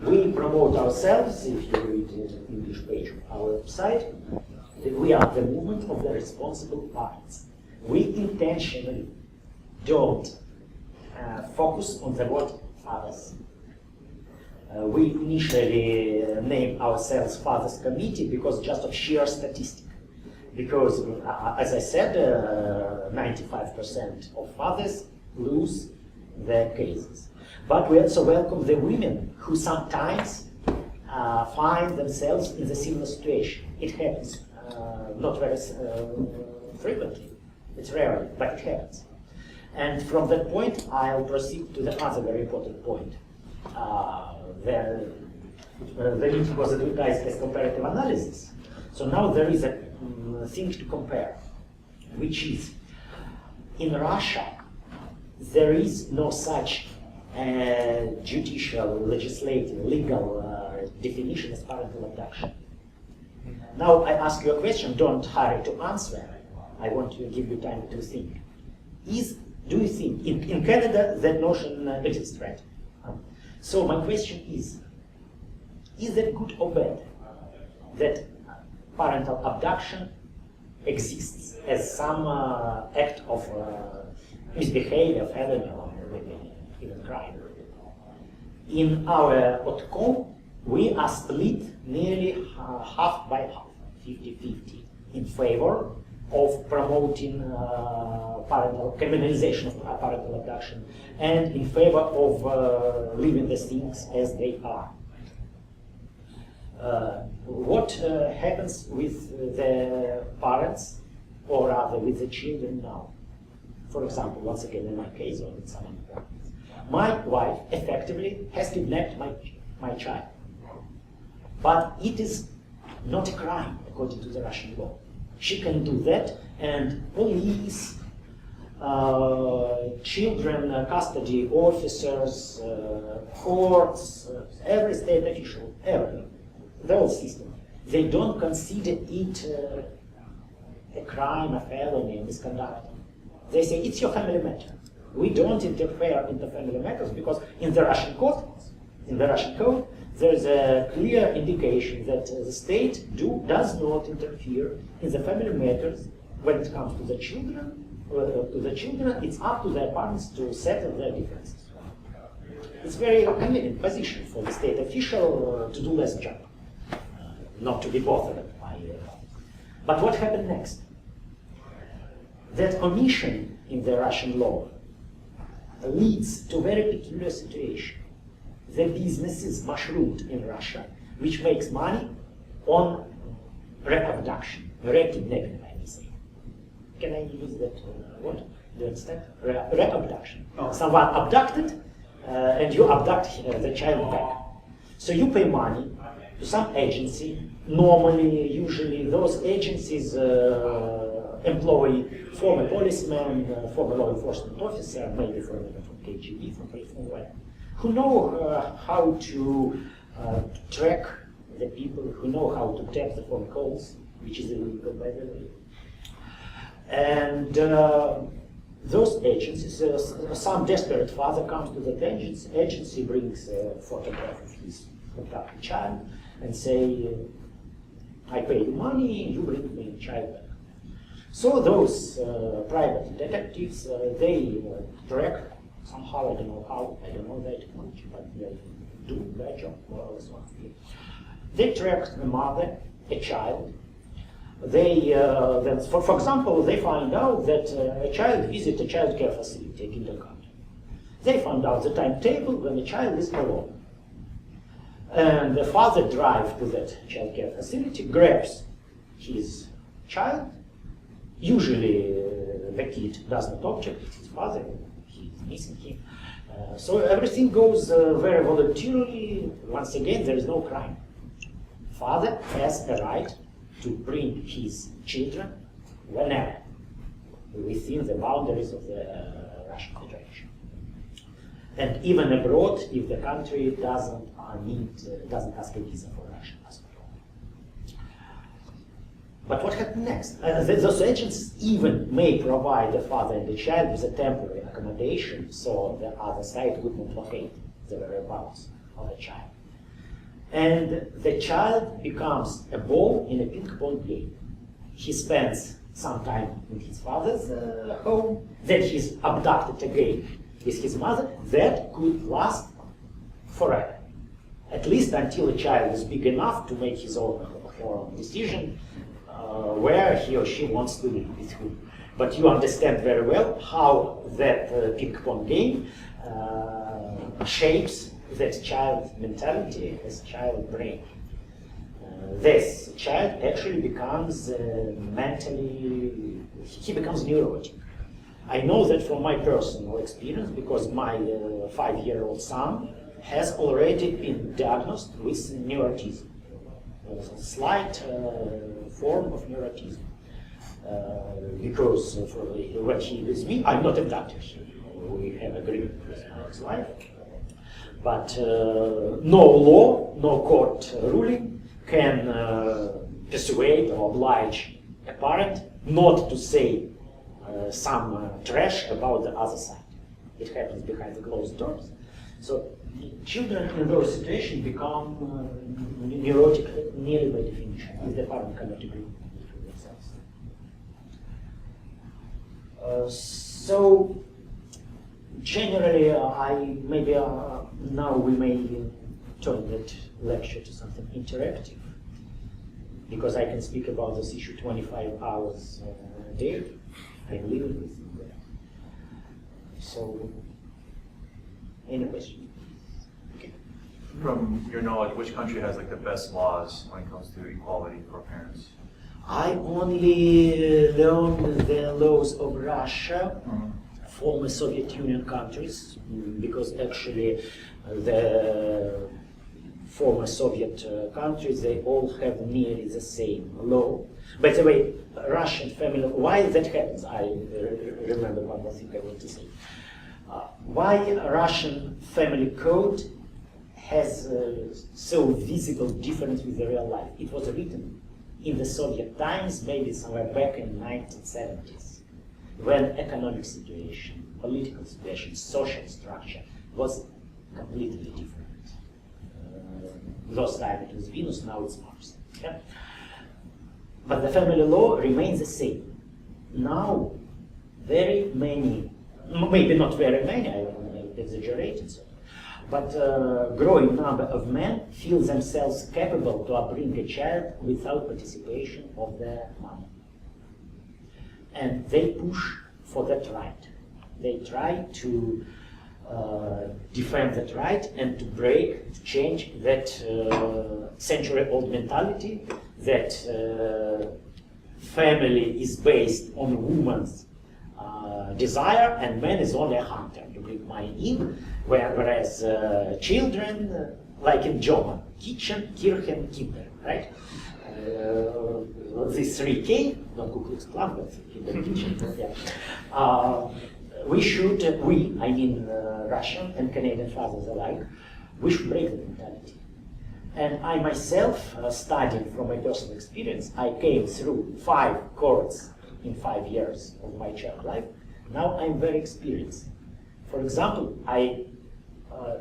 We promote ourselves, if you read the English page of our website, we are the movement of the responsible parents. We intentionally don't focus on the word fathers. We initially named ourselves Fathers Committee because just of sheer statistic. Because, as I said, 95% of fathers lose their cases. But we also welcome the women who sometimes find themselves in the similar situation. It happens, not very frequently. It's rare, but it happens. And from that point, I'll proceed to the other very important point. The link was advertised as comparative analysis. So now there is a thing to compare, which is, in Russia, there is no such judicial, legislative, legal definition as parental abduction. Now I ask you a question, don't hurry to answer. I want to give you time to think. Do you think, in Canada, that notion exists, right? So my question is it good or bad that parental abduction exists as some act of misbehavior, felony, or maybe even crime? In our outcome, we are split nearly half by half, 50-50, in favor of promoting criminalization of parental abduction and in favor of leaving the things as they are. What happens with the parents, or rather with the children now? For example, once again in my case, or in some other cases, my wife effectively has kidnapped my child. But it is not a crime according to the Russian law. She can do that, and police, children custody officers, courts, every state official, the whole system, they don't consider it a crime, a felony, a misconduct. They say it's your family matter. We don't interfere in the family matters because in the Russian code, there is a clear indication that the state does not interfere in the family matters when it comes to the children. It's up to their parents to settle their differences. It's very convenient position for the state official to do less job, not to be bothered by. But what happened next? That omission in the Russian law leads to a very peculiar situation. The businesses mushroomed in Russia, which makes money on reabduction, re-kidnapping, I may say. Can I use that word? Do you understand? Reabduction. Oh. Someone abducted, and you abduct the child back. So you pay money to some agency. Normally, usually, those agencies employ former policemen, former law enforcement officer, maybe from KGB, from who know how to track the people, who know how to tap the phone calls, which is illegal, by the way. And those agencies, some desperate father comes to the agency, brings a photograph of his abducted child, and say, I pay you money, you bring me child back. So those private detectives, they track somehow, I don't know how, I don't know their technology, but they do their job more or less once a year. They track a mother, a child. They then, for example, they find out that a child visits a child care facility, a kindergarten. They found out the timetable when the child is alone. And the father drives to that child care facility, grabs his child. Usually the kid does not object, it's his father, he's missing him. So everything goes very voluntarily. Once again, there is no crime. Father has a right to bring his children whenever, within the boundaries of the Russian Federation. And even abroad, if the country doesn't ask a visa for Russian passport. But what happened next? Those agencies even may provide the father and the child with a temporary accommodation so the other side would not locate the whereabouts of the child. and the child becomes a ball in a ping-pong game. He spends some time in his father's home, then he's abducted again with his mother. That could last forever, at least until a child is big enough to make his own decision where he or she wants to live with whom. But you understand very well how that ping-pong game shapes that child mentality, his child brain. This child actually becomes mentally, he becomes neurotic. I know that from my personal experience, because my 5-year-old son has already been diagnosed with neuroticism, a slight form of neuroticism. Because when he is with me, I'm not a doctor. We have agreement with my ex-wife. But no law, no court ruling can persuade or oblige a parent not to say some trash about the other side. It happens behind the closed doors. So children in those situations become neurotic nearly by definition, if the parent cannot agree with themselves. So generally, now we may turn that lecture to something interactive, because I can speak about this issue 25 hours a day. I'm living with you there. So, any questions? Okay. From your knowledge, which country has like the best laws when it comes to equality for parents? I only learned the laws of Russia, former Soviet Union countries, because actually the former Soviet countries, they all have nearly the same law. By the way, Russian family, why that happens? I remember one more thing I want to say. Why Russian family code has so visible difference with the real life? It was written in the Soviet times, maybe somewhere back in the 1970s, when economic situation, political situation, social structure was completely different. Those times it was Venus, now it's Mars. Yeah? But the family law remains the same. Now, very many, maybe not very many, I exaggerated, but a growing number of men feel themselves capable to upbring a child without participation of their mom. And they push for that right. They try to defend that right and to break, to change that century-old mentality that family is based on woman's desire and man is only a hunter to bring money in, whereas children, like in German, kitchen, Kirchen, Kinder, right? These 3K, not Ku Klux Klan, but in the kitchen, yeah. We, I mean Russian and Canadian fathers alike, we should break the mentality. And I myself, studying from my personal experience, I came through 5 courts in 5 years of my child life. Now I'm very experienced. For example,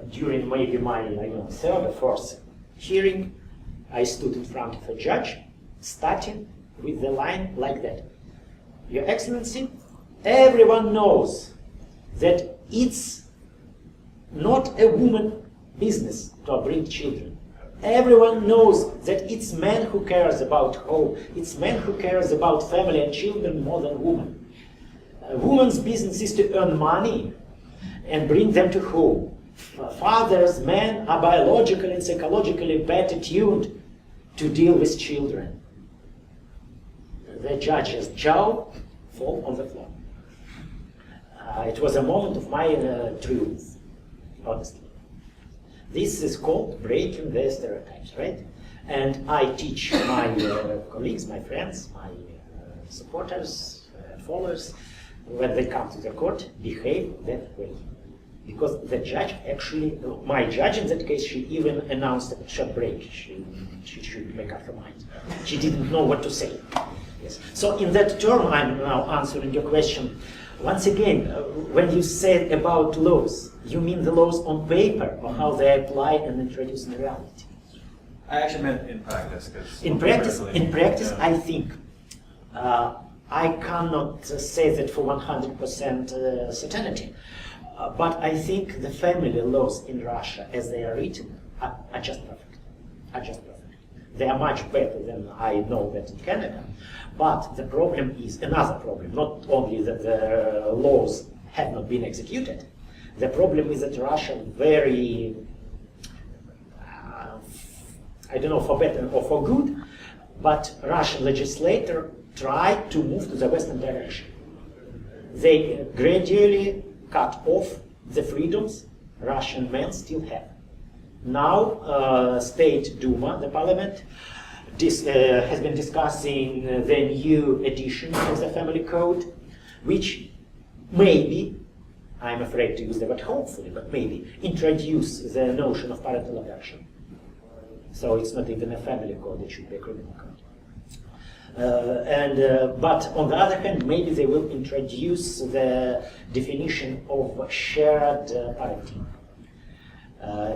during maybe my 3rd or 4th hearing, I stood in front of a judge, starting with the line like that. Your Excellency, everyone knows that it's not a woman's business to bring children. Everyone knows that it's man who cares about home. It's man who cares about family and children more than woman. A woman's business is to earn money and bring them to home. Fathers, men are biologically and psychologically better tuned to deal with children. The judge's jaw fall on the floor. It was a moment of my triumph, honestly. This is called breaking the stereotypes, right? And I teach my colleagues, my friends, my supporters, followers, when they come to the court, behave that way. Because the judge actually, my judge in that case, she even announced a short break. She should make up her mind. She didn't know what to say. Yes. So in that term, I'm now answering your question. Once again, when you say about laws, you mean the laws on paper or how they apply and introduce in reality? I actually meant in practice, because In practice, I think I cannot say that for 100% certainty, but I think the family laws in Russia, as they are written, are just perfect. They are much better than I know that in Canada. But the problem is another problem. Not only that the laws have not been executed. The problem is that Russia very, I don't know for better or for good, but Russian legislator tried to move to the Western direction. They gradually cut off the freedoms Russian men still have. Now, State Duma, the parliament, has been discussing the new edition of the family code, which maybe, I'm afraid to use the word hopefully, but maybe introduce the notion of parental affection. So it's not even a family code, it should be a criminal code. But on the other hand, maybe they will introduce the definition of shared parenting.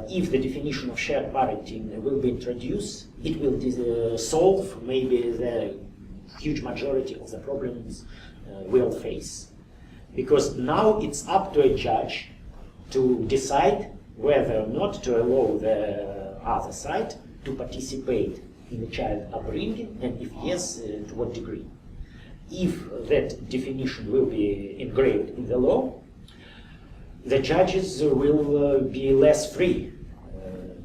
If the definition of shared parenting will be introduced, it will solve maybe the huge majority of the problems we'll face. Because now it's up to a judge to decide whether or not to allow the other side to participate in the child upbringing, and if yes, to what degree. If that definition will be engraved in the law, the judges will be less free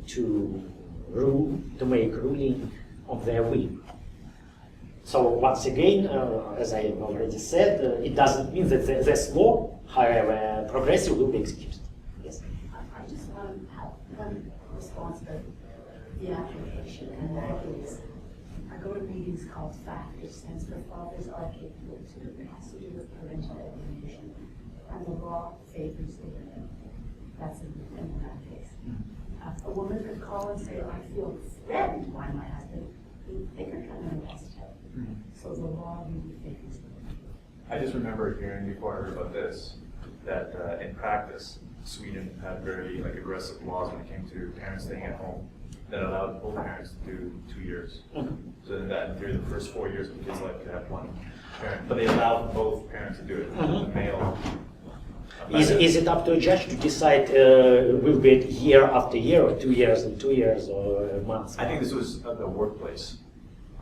to rule, to make ruling of their will. So once again, as I have already said, it doesn't mean that this law, however progressive, will be executed. Yes. I just want to have one response to the application, and that is, I go to meetings called FACT, which stands for Fathers Are Capable Too. It has to do with parental alienation, and the law favors it. That's in that case. A woman could call and say, I feel threatened by my husband. They could come and arrest her. So the law really favors it. I just remember hearing before I heard about this, that in practice, Sweden had very aggressive laws when it came to parents staying at home that allowed both parents to do 2 years. So that in theory, the first 4 years of the kid's life could have one parent, but they allowed both parents to do it, the male. Is it up to a judge to decide will be it year after year, or 2 years and 2 years, or months? I think this was the workplace.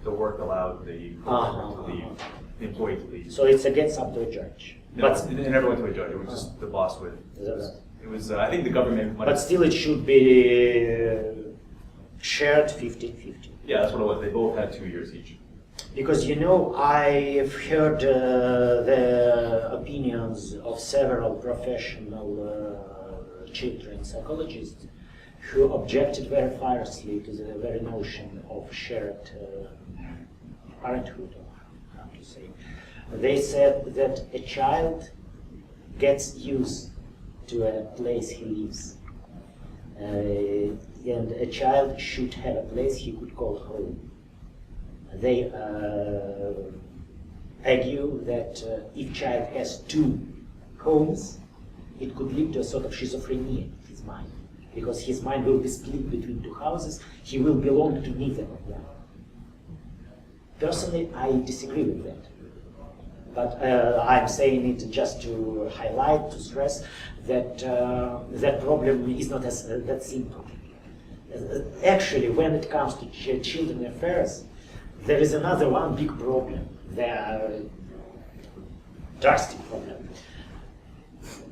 The work allowed the to leave, the employee to leave. So it's against up to a judge. No, it never went to a judge. It was just the boss would. It was. I think the government. But still, it should be shared 50-50. Yeah, that's what it was. They both had 2 years each. Because I've heard the opinions of several professional children psychologists who objected very fiercely to the very notion of shared parenthood, or how to say. They said that a child gets used to a place he lives, and a child should have a place he could call home. They argue that if child has 2 homes, it could lead to a sort of schizophrenia in his mind, because his mind will be split between 2 houses. He will belong to neither of them. Personally, I disagree with that. But I'm saying it just to highlight, to stress that that problem is not that simple. Actually, when it comes to children affairs, there is another one big problem, the drastic problem.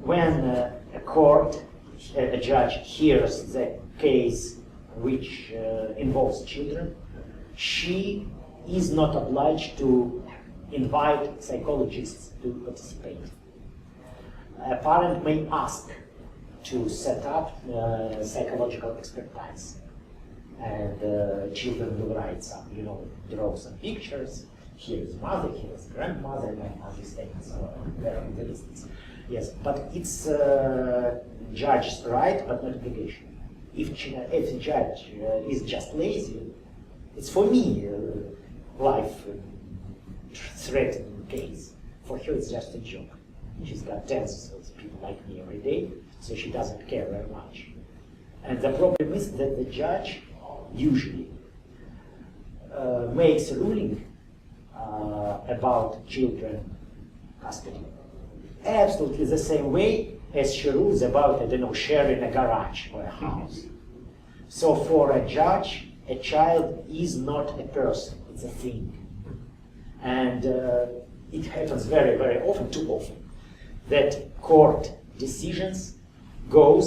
When a judge hears the case which involves children, she is not obliged to invite psychologists to participate. A parent may ask to set up psychological expertise, and children will write some, draw some pictures. Here is mother, here is grandmother, and understand so there are the lists. Yes, but it's judge's right, but not obligation. If the judge is just lazy, it's for me life-threatening case. For her, it's just a joke. She's got tens of people like me every day, so she doesn't care very much. And the problem is that the judge usually makes a ruling about children custody. Absolutely the same way as she rules about, I don't know, sharing a garage or a house. So for a judge, a child is not a person, it's a thing. And it happens very, very often, too often, that court decisions rule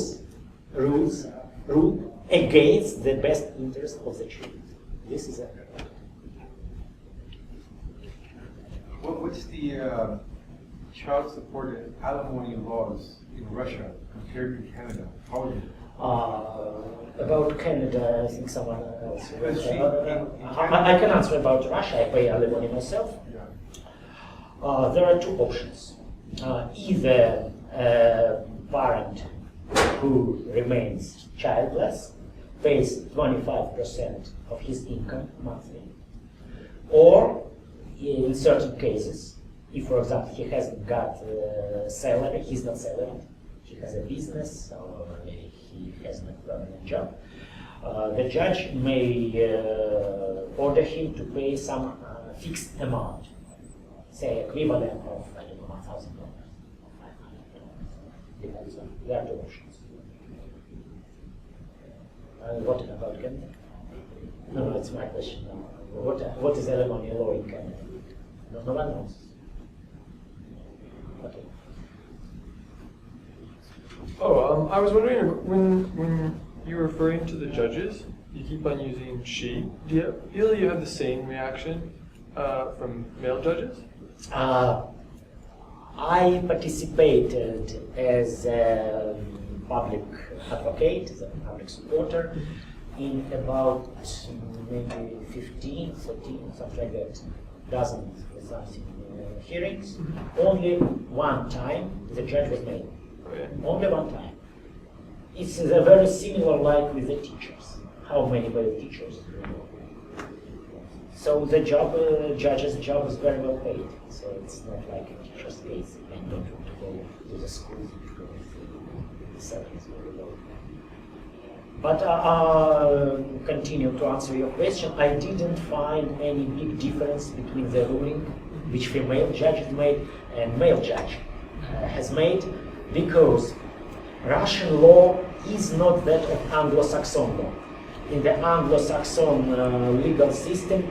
against the best interest of the child. This is a... What's the child support and alimony laws in Russia compared to Canada? How is it? About Canada, I think someone else. Well, I can answer about Russia. I pay alimony myself. Yeah. There are two options. Either a parent who remains childless pays 25% of his income monthly, or in certain cases, if, for example, he hasn't got salary, he's not salaried, he has a business, or he has a permanent job, the judge may order him to pay some fixed amount, say equivalent of, I don't know, $1,000 or $500. Depends on, there are two options. What about Canada? No, it's my question now. What is alimony law in Canada? No one knows. Okay. Oh, I was wondering, when you're referring to the judges, you keep on using she. Do you feel you have the same reaction from male judges? I participated as a public advocate, as a public supporter, in about maybe 15, 13, something like that, dozens or something hearings. Only one time the judge was made. Okay. Only one time. It's very similar like with the teachers. How many were the teachers? So the job, judge's job is very well paid. So it's not like a teacher's case. I don't want to go to the school because the salary is very low. But continue to answer your question. I didn't find any big difference between the ruling which female judge made and male judge has made, because Russian law is not that of Anglo-Saxon law. In the Anglo-Saxon legal system,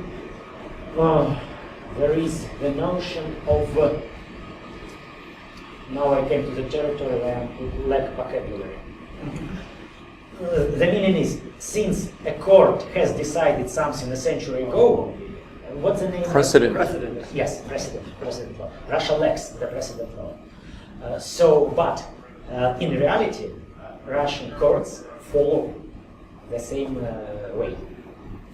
there is the notion of, now I came to the territory where I lack vocabulary. The meaning is, since a court has decided something a century ago, what's the name? Precedent. Precedent. Yes, precedent law. Russia lacks the precedent law. But in reality, Russian courts follow the same way.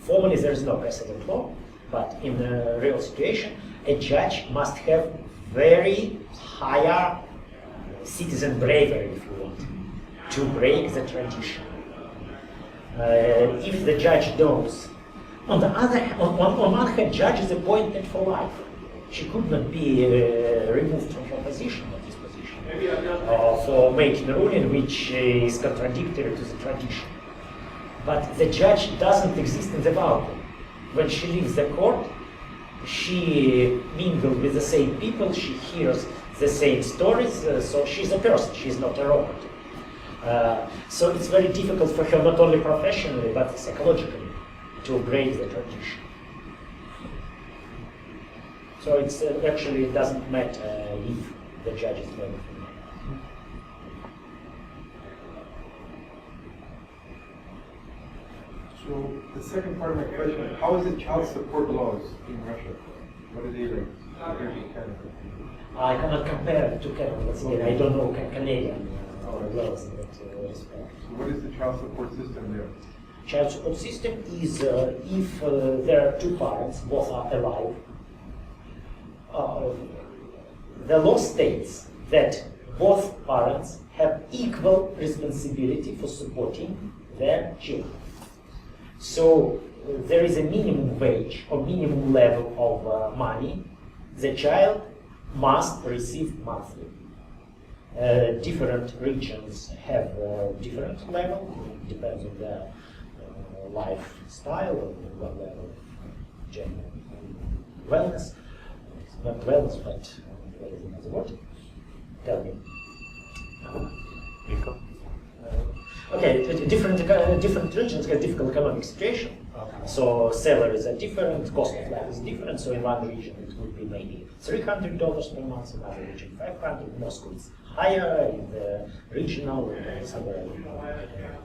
Formally, there is no precedent law, but in the real situation, a judge must have very higher citizen bravery, if you want, to break the tradition. If the judge knows. On one hand, judge is appointed for life. She could not be removed from her position or this position for making a ruling which is contradictory to the tradition. But the judge doesn't exist in the vacuum. When she leaves the court, she mingles with the same people, she hears the same stories, so she's a person, she's not a robot. So it's very difficult for her, not only professionally, but psychologically, to break the tradition. So it's actually it doesn't matter if the judge is male or female. So the second part of my question, how is the child support laws in Russia? What are they like compared to Canada? I cannot compare it to Canada. Once again, I don't know Canadian laws in that respect. So what is the child support system there? Child support system is if there are two parents, both are alive. The law states that both parents have equal responsibility for supporting their children. So there is a minimum wage or minimum level of money the child must receive monthly. Different regions have different level, it depends on their lifestyle and what level general wellness. Not wellness, but what is another word? Tell me. Income. Okay, different regions have different economic situation. So salaries are different, cost of life is different. So in one region it would be maybe $300 per month, in another region 500. Moscow is higher, in the regional, somewhere in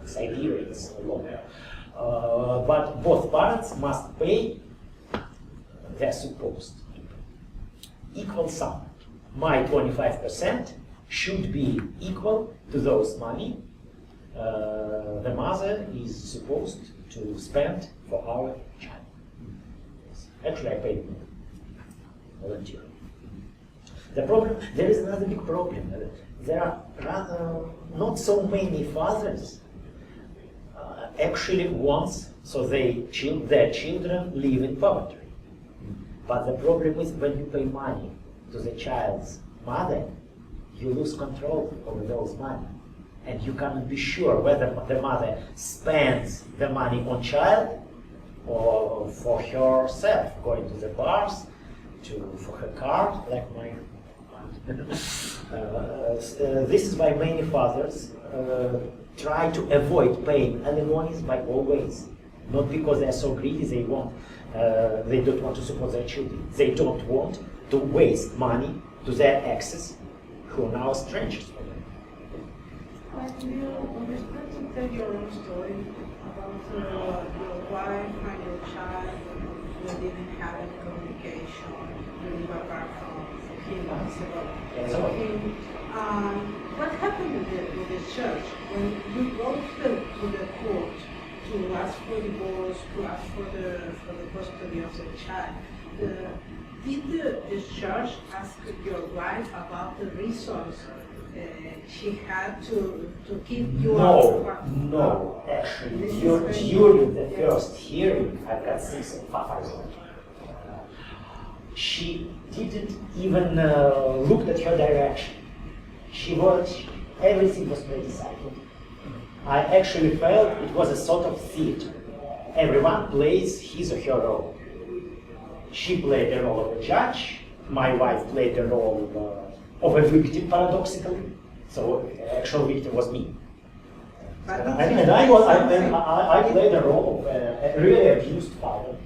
Siberia it's lower. But both parents must pay their supposed equal sum. My 25% should be equal to those money the mother is supposed to spend for our child. Yes. Actually, I paid more volunteer. The problem, there is another big problem. There are rather not so many fathers actually want so their children live in poverty. But the problem is when you pay money to the child's mother, you lose control over those money. And you cannot be sure whether the mother spends the money on child or for herself, going to the bars, for her car, like my this is why many fathers try to avoid paying alimonies by all ways. Not because they are so greedy, they don't want to support their children. They don't want to waste money to their exes who are now strangers for them. Like you understand to tell your own story about your wife and your child who didn't have any communication, you live apart from him, so him. What happened with the church when you go to the court to ask for divorce, to ask for the custody of the child? Did the church ask your wife about the reasons she had to keep you out? No, actually, during the first hearing, I got 6 or 5 she didn't even look at her direction. Everything was pre-decided. I actually felt it was a sort of theater. Everyone plays his or her role. She played the role of a judge, my wife played the role of a victim, paradoxically. So the actual victim was me. And I played the role of a really abused father.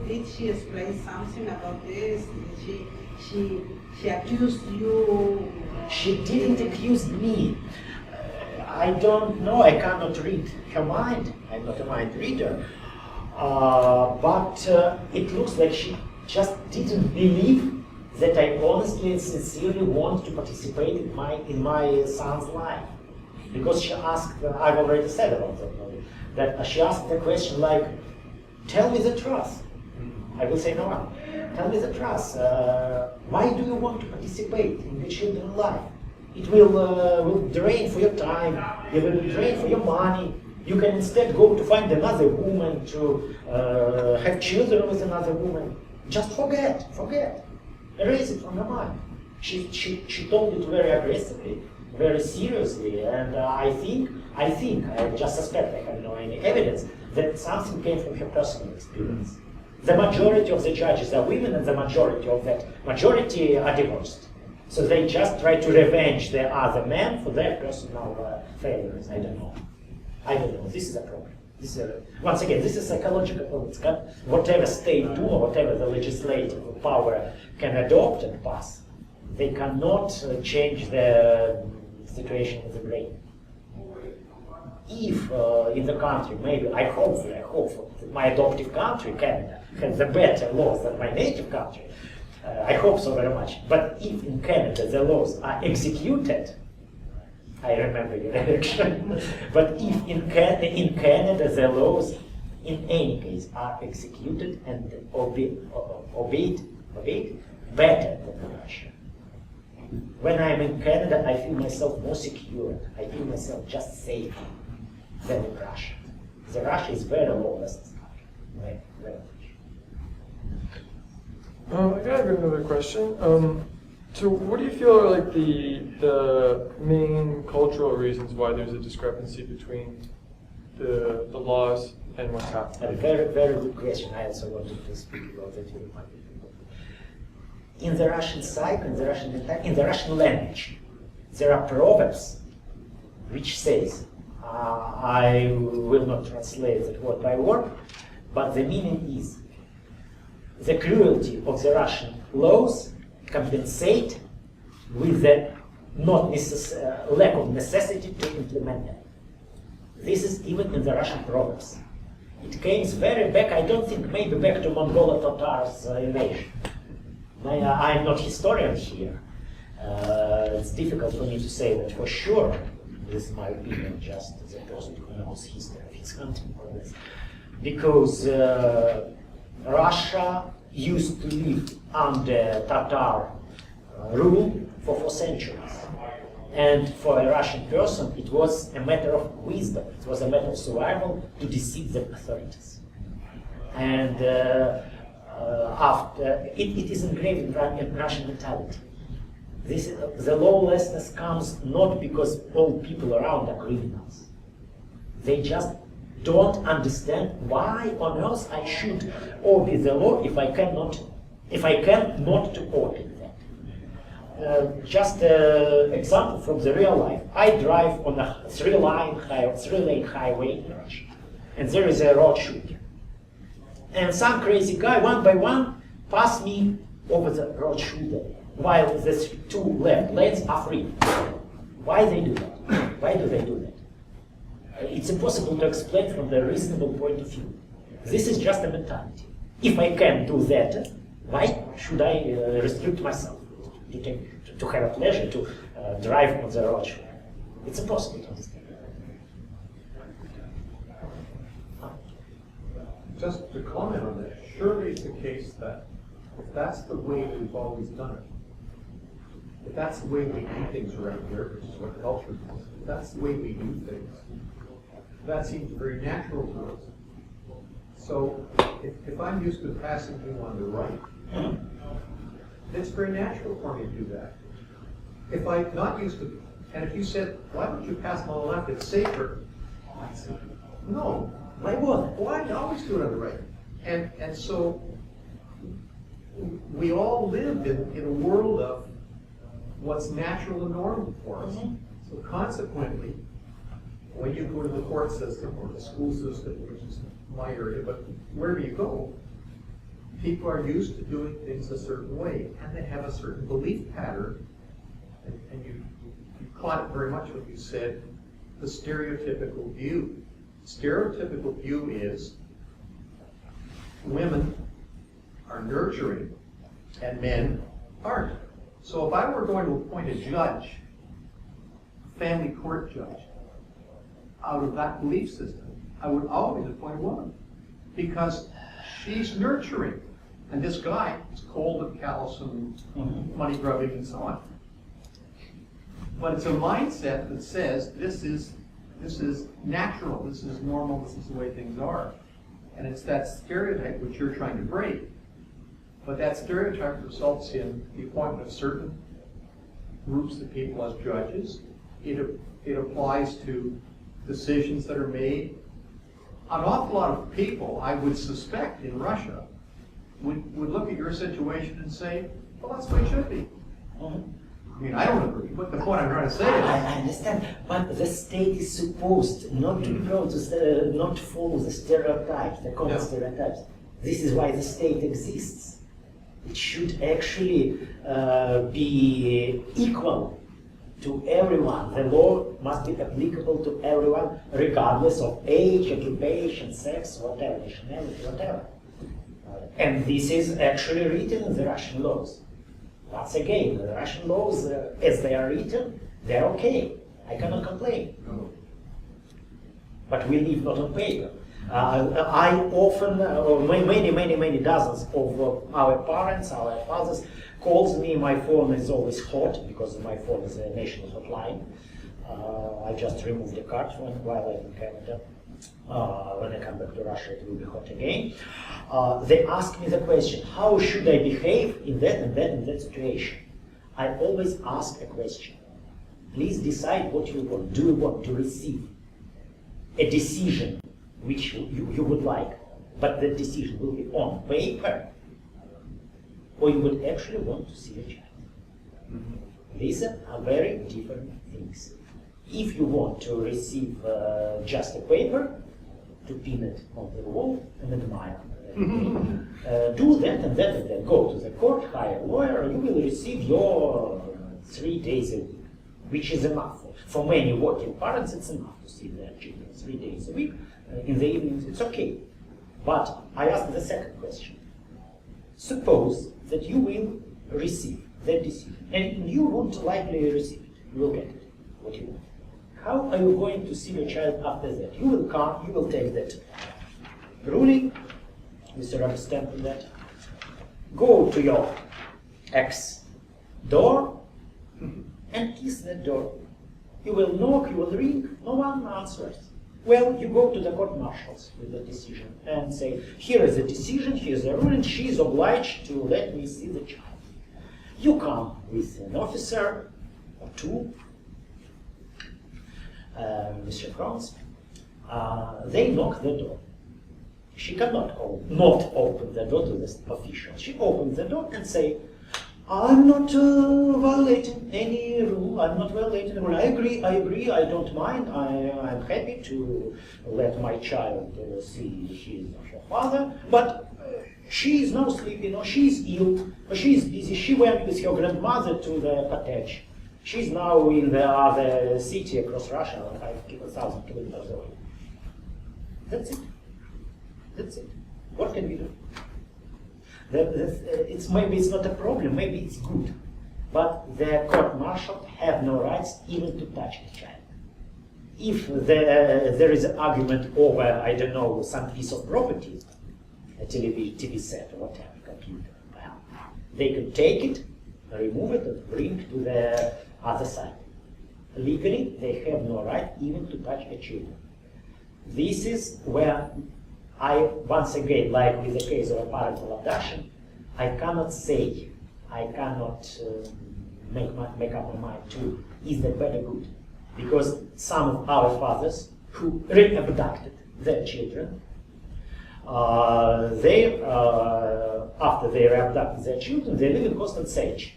Did she explain something about this? She accused you? She didn't accuse me. I don't know, I cannot read her mind. I'm not a mind reader. But it looks like she just didn't believe that I honestly and sincerely want to participate in my son's life. Because she asked, I've already said about that she asked the question like, tell me the truth. I will say no. Tell me the truth. Why do you want to participate in the children's life? It will drain for your time, it will drain for your money. You can instead go to find another woman, to have children with another woman. Just forget. Erase it from your mind. She told it very aggressively, very seriously, and I just suspect, I have no any evidence, that something came from her personal experience. The majority of the judges are women, and the majority are divorced. So they just try to revenge the other men for their personal failures. I don't know. This is a problem. Once again, this is psychological problem. Whatever state do or whatever the legislative power can adopt and pass, they cannot change the situation of the brain. If in the country, maybe I hope that my adoptive country, Canada, has the better laws than my native country. I hope so very much. But if in Canada the laws are executed, I remember your election. But if in Canada the laws, in any case, are executed and obeyed better than in Russia. When I'm in Canada, I feel myself more secure. I feel myself just safe than in Russia. The Russia is very lawless country. Very much. I have another question. So what do you feel are like the main cultural reasons why there's a discrepancy between the laws and what's happened? A very, very good question. I also wanted to speak about that with my people. In the Russian psyche, in the Russian language, there are proverbs which says, I will not translate that word by word, but the meaning is, the cruelty of the Russian laws compensate with the lack of necessity to implement them. This is even in the Russian proverbs. It came very back, I don't think, maybe back to Mongol Tatars invasion. I'm not historian here. It's difficult for me to say that for sure. This is my opinion, just as a person who knows history of his country. Because Russia used to live under Tatar rule for 4 centuries. And for a Russian person, it was a matter of wisdom, it was a matter of survival to deceive the authorities. And it is engraved in Russian mentality. The lawlessness comes not because all people around are criminals. They just don't understand why on earth I should obey the law if I can not to obey that. Just an example from the real life. I drive on a 3-lane highway in Russia, and there is a road shooting. And some crazy guy, one by one, pass me over the road shooter, while the 2 left lanes are free. Why they do that? Why do they do that? It's impossible to explain from the reasonable point of view. This is just a mentality. If I can do that, why should I restrict myself to have a pleasure to drive on the road? It's impossible to understand. Just to comment on that, surely it's the case that if that's the way we've always done it, if that's the way we do things around here, which is what culture is, if that's the way we do things, that seems very natural to us. So if I'm used to passing you on the right, it's very natural for me to do that. If I'm not used to, and if you said, why don't you pass me on the left, it's safer, I'd say, no. Why would? Why always do it on the right? And so we all live in a world of what's natural and normal for us. Mm-hmm. So consequently, when you go to the court system or the school system, which is my area, but wherever you go, people are used to doing things a certain way, and they have a certain belief pattern. And you caught it very much what you said, the stereotypical view. Stereotypical view is women are nurturing and men aren't. So if I were going to appoint a judge, family court judge, out of that belief system, I would always appoint a woman because she's nurturing. And this guy is cold and callous and money grubbing and so on. But it's a mindset that says this is natural, this is normal, this is the way things are. And it's that stereotype which you're trying to break. But that stereotype results in the appointment of certain groups of people as judges. It applies to decisions that are made. An awful lot of people, I would suspect, in Russia, would look at your situation and say, well, that's the way it should be. I mean, I don't agree, but the point I'm trying to say is... I understand, but the state is supposed not to not to follow the stereotypes, the common stereotypes. This is why the state exists. It should actually be equal to everyone. The law must be applicable to everyone, regardless of age, occupation, sex, whatever, nationality, whatever. And this is actually written in the Russian laws. Once again, the Russian laws, as they are written, they're okay. I cannot complain. But we live not on paper. I often, many dozens of our parents, our fathers, calls me. My phone is always hot because my phone is a national hotline. I just removed the card while I'm in Canada. When I come back to Russia, it will be hot again. They ask me the question, how should I behave in that situation? I always ask a question. Please decide what you want. Do you want to receive a decision which you would like, but the decision will be on paper, or you would actually want to see the child. These are very different things. If you want to receive just a paper, to pin it on the wall and admire, do that and that and then go to the court, hire a lawyer, you will receive your 3 days a week, which is enough. For many working parents, it's enough to see their children 3 days a week. In the evenings, it's okay. But I ask the second question. Suppose that you will receive that decision, and you won't likely receive it. You will get it, what you want. How are you going to see your child after that? You will come, you will take that ruling, Mr. Rubber stamp on that, go to your ex door, and kiss that door. You will knock, you will ring, no one answers. Well, you go to the court marshals with the decision and say, here is the decision, here is the ruling, she is obliged to let me see the child. You come with an officer or two, Mr. Franz, they knock the door. She cannot not open the door to the official. She opens the door and say, I'm not violating any rule, I'm not violating the rule. I agree, I don't mind, I'm happy to let my child see his or her father, but she is now sleeping, or she is ill, or she is busy, she went with her grandmother to the cottage. She's now in the other city across Russia, 5,000 kilometers away. That's it. That's it. What can we do? Maybe it's not a problem, maybe it's good. But the court martial have no rights even to touch the child. If there is an argument over, I don't know, some piece of property, a TV set or whatever, computer, well, they can take it, remove it, and bring it to the other side. Legally, they have no right even to touch the children. This is where I, once again, like with the case of a parental abduction, I cannot say, I cannot make up my mind to, is that bad or good? Because some of our fathers who re-abducted their children, after they re-abducted their children, they live in constant search.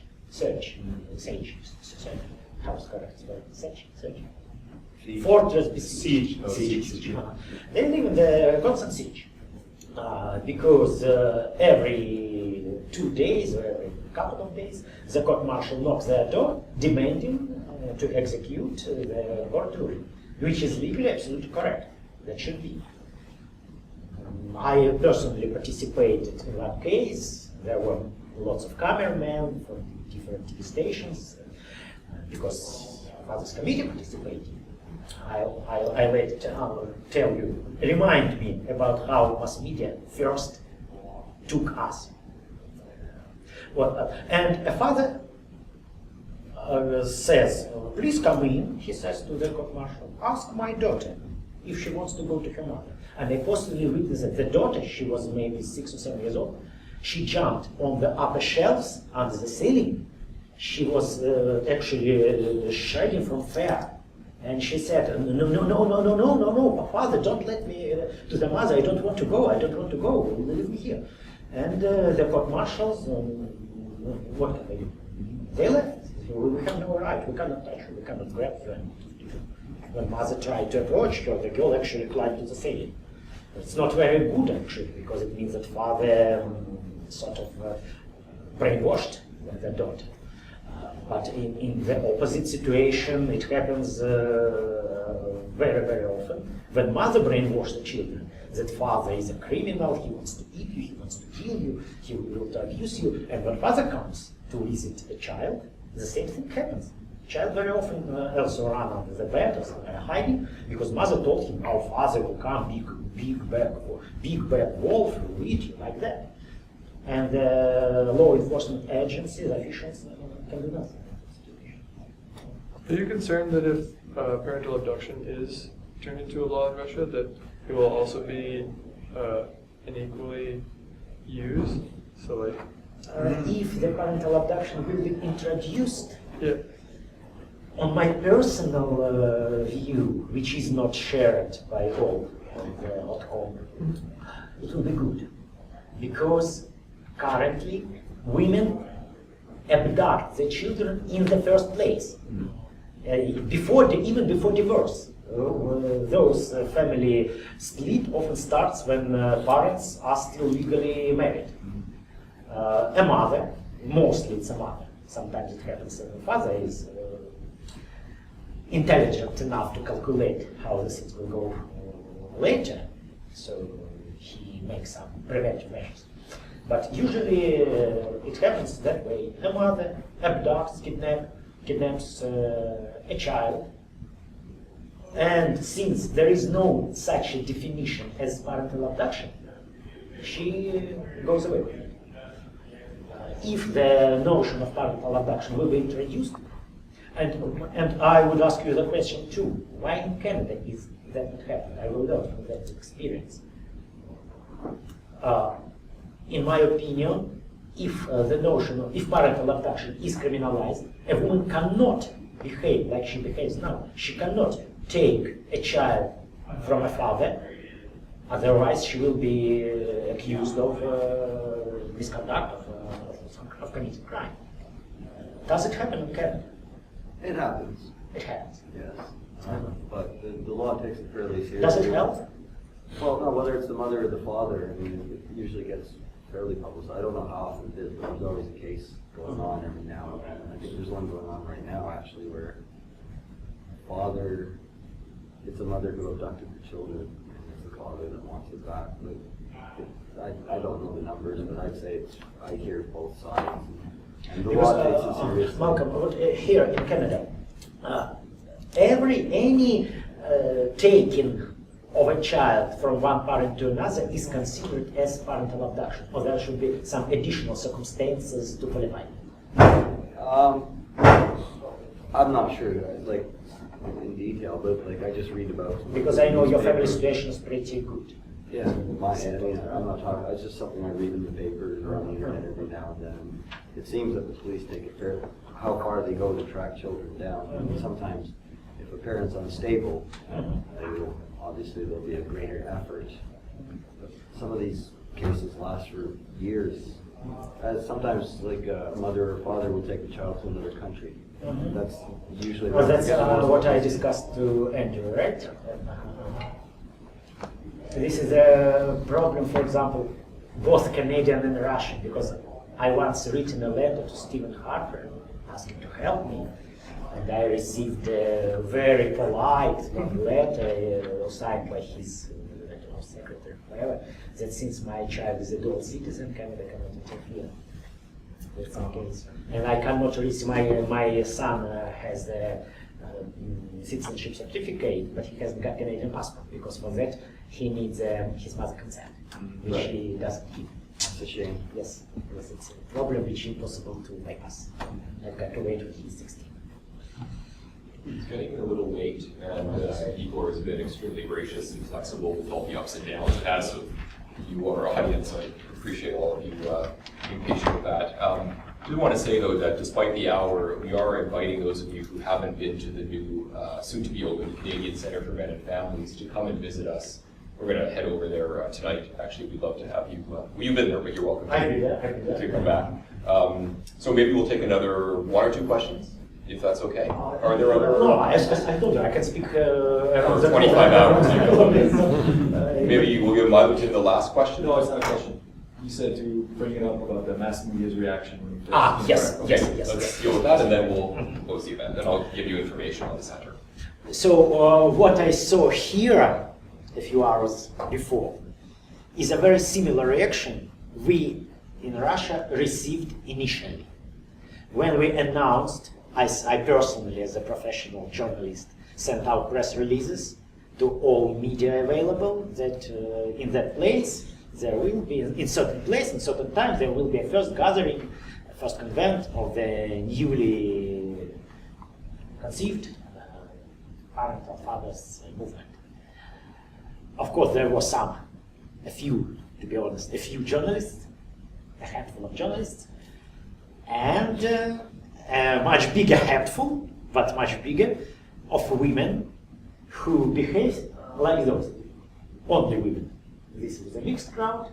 How's correct? Search. Fortress besiege. Siege. They live in the constant siege because every 2 days or every couple of days, the court martial knocks their door, demanding to execute the court ruling, which is legally absolutely correct. That should be. I personally participated in that case. There were lots of cameramen from different TV stations because Fathers Committee participated. I later tell you, remind me about how mass media first took us. And a father says, please come in, he says to the court martial, ask my daughter if she wants to go to her mother. And I personally witnessed that the daughter, she was maybe 6 or 7 years old, she jumped on the upper shelves under the ceiling. She was actually shredding from fear. And she said, no, father, don't let me to the mother, I don't want to go, leave me here. And the court marshals, what can they do? They left. We have no right, we cannot touch her, we cannot grab her. When mother tried to approach her, the girl actually climbed to the ceiling. It's not very good actually, because it means that father sort of brainwashed the daughter. But in the opposite situation, it happens very, very often. When mother brainwashes the children, that father is a criminal, he wants to eat you, he wants to kill you, he will abuse you. And when father comes to visit a child, the same thing happens. The child very often also run under the bed or somewhere hiding, because mother told him, our father will come, big bad wolf, will eat you, like that. And law enforcement agencies, officials, can do nothing. Are you concerned that if parental abduction is turned into a law in Russia, that it will also be unequally used? So, like, if the parental abduction will be introduced, yeah. On my personal view, which is not shared by all at home, it will be good. Because currently women abduct the children in the first place. Even before divorce. Those family split often starts when parents are still legally married. A mother, mostly it's a mother, sometimes it happens that the father is intelligent enough to calculate how the things will go later, so he makes some preventive measures. But usually it happens that way. A mother abducts, kidnaps a child, and since there is no such a definition as parental abduction, she goes away with it. If the notion of parental abduction will be introduced, and I would ask you the question too, why in Canada is that not happening? I will learn from that experience. In my opinion, if the notion of parental abduction is criminalized, a woman cannot behave like she behaves now. She cannot take a child from a father, otherwise she will be accused of misconduct, of committing crime. Does it happen in Canada? It happens, It happens. yes. But the law takes it fairly seriously. Does it help? Well, no, whether it's the mother or the father, I mean, it usually gets fairly publicized. I don't know how often it is, but there's always a case going on every now and then. I think there's one going on right now, actually, where it's a mother who abducted the children, and it's the father that wants it back. But I don't know the numbers, but I'd say I hear both sides. And the law takes it seriously. Malcolm, here in Canada, any taking of a child from one parent to another is considered as parental abduction, or there should be some additional circumstances to qualify. I'm not sure, like, in detail, but like I just read about. Because I know your family situation is pretty good. Yeah, I'm not talking. It's just something I read in the papers or on the internet every now and then. It seems that the police take it fair how far they go to track children down. I mean, sometimes, if a parent's unstable, obviously there'll be a greater effort. But some of these cases last for years. Sometimes, like a mother or father will take a child to another country. That's usually. Well, that's what I discussed to Andrew, right? This is a problem, for example, both Canadian and Russian, because I once written a letter to Stephen Harper asking to help me, and I received a very polite letter signed by his secretary, whatever, that since my child is a dual citizen, Canada cannot interfere with some case. And I cannot receive, my son has a citizenship certificate, but he hasn't got Canadian passport, because for that he needs his mother's consent, which he doesn't give. It's a shame. Yes, it's a problem which is impossible to bypass. I've got to wait until he's 16. It's getting a little late, and Igor has been extremely gracious and flexible with all the ups and downs as of you, our audience. I appreciate all of you being patient with that. I do want to say, though, that despite the hour, we are inviting those of you who haven't been to the new, soon-to-be-open Canadian Centre for Men and Families to come and visit us. We're going to head over there tonight. Actually, we'd love to have you. Well, you've been there, but you're welcome to come back. So maybe we'll take another one or two questions, if that's okay. Are there other? No, I told you I can speak around 25 hours. Maybe we'll give Milotin the last question. No, it's not a question. You said to bring it up about the mass media's reaction. When you yes. Let's deal with that, and then we'll close the event, and I'll give you information on the center. So what I saw here a few hours before is a very similar reaction we in Russia received initially. When we announced, I personally as a professional journalist sent out press releases to all media available that in that place there will be, in certain place, in certain time, there will be a first gathering, a first convent of the newly conceived parental fathers movement. Of course, there was a few, to be honest, a few journalists, a handful of journalists, and a much bigger handful, but much bigger, of women who behave like those. only women. This was a mixed crowd.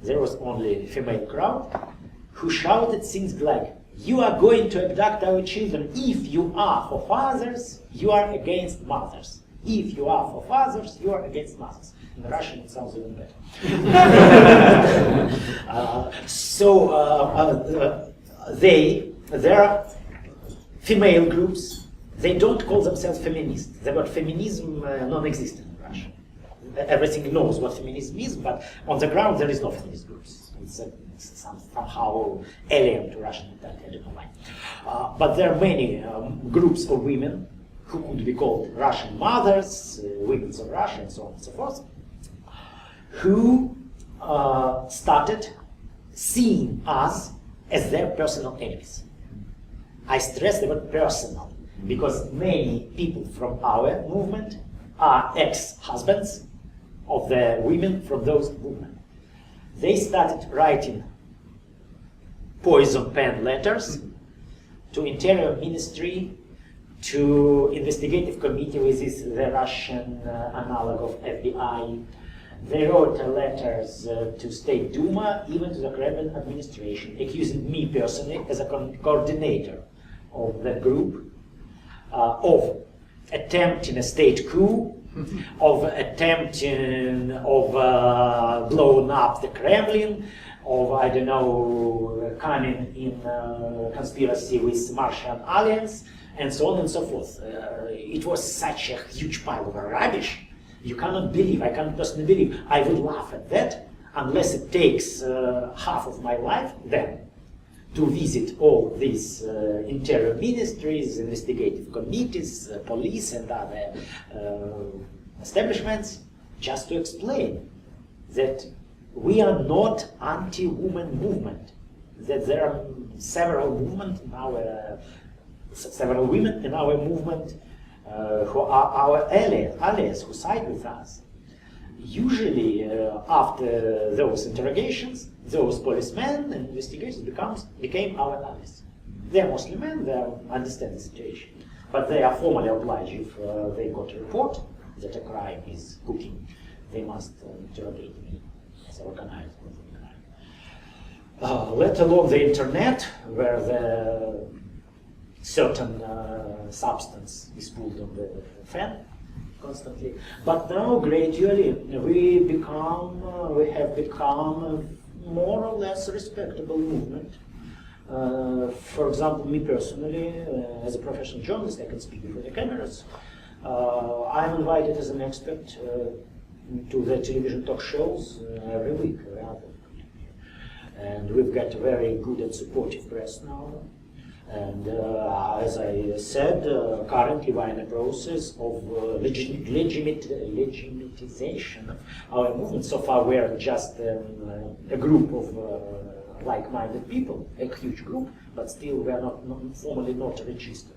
There was only a female crowd who shouted things like, "You are going to abduct our children. If you are for fathers, you are against mothers. If you are for fathers, you are against mothers." In Russian, it sounds even better. There are female groups. They don't call themselves feminists. The word feminism non-existent in Russia. Everything knows what feminism is, but on the ground there is no feminist groups. It's somehow alien to Russian mentality. I don't know why. But there are many groups of women who could be called Russian mothers, women of Russia, and so on and so forth, who started seeing us as their personal enemies. I stress the word personal because many people from our movement are ex-husbands of the women from those movements. They started writing poison pen letters to Interior Ministry, to investigative committee, which is the Russian analog of FBI. They wrote letters to State Duma, even to the Kremlin administration, accusing me personally as a coordinator of that group of attempting a state coup, of attempting of blowing up the Kremlin, of, I don't know, coming in conspiracy with Martian Alliance, and so on and so forth. It was such a huge pile of rubbish. You cannot believe, I cannot personally believe. I would laugh at that unless it takes half of my life then to visit all these interior ministries, investigative committees, police and other establishments, just to explain that we are not anti-woman movement, that there are several women in our movement who are our allies who side with us. Usually, after those interrogations, those policemen and investigators became our allies. They are mostly men, they understand the situation. But they are formally obliged if they got a report that a crime is cooking, they must interrogate me as organized crime. Let alone the internet, where the certain substance is pulled on the fan constantly. But now, gradually, we have become more or less respectable movement. For example, me personally, as a professional journalist, I can speak before the cameras. I'm invited as an expert to the television talk shows every week, and we've got a very good and supportive press now. And as I said, currently we're in a process of legitimization of our movement. So far we're just a group of like-minded people, a huge group, but still we are not formally not registered.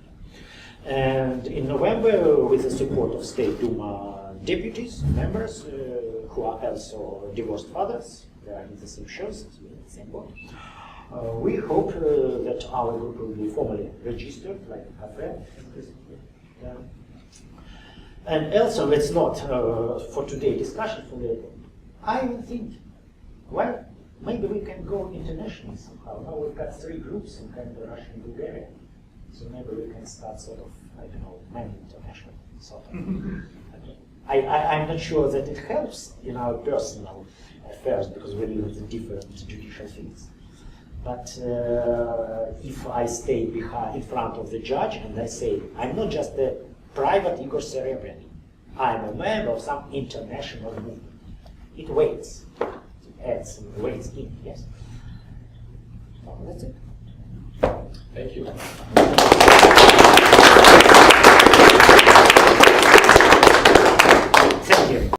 And in November, with the support of State Duma deputies, members, who are also divorced fathers, they are in the same shows, in the same boat. We hope that our group will be formally registered, like a cafe. And also, it's not for today discussion, for later. I think, well, maybe we can go international somehow. Now we've got 3 groups in Canada, Russia, and Bulgaria. So maybe we can start sort of, I don't know, international sort of. I'm not sure that it helps in our personal affairs because we live in different judicial fields. But if I stay in front of the judge and I say, I'm not just a private Igor Serebryany, I'm a member of some international movement. It weighs. It adds some weights in, yes. So that's it. Thank you.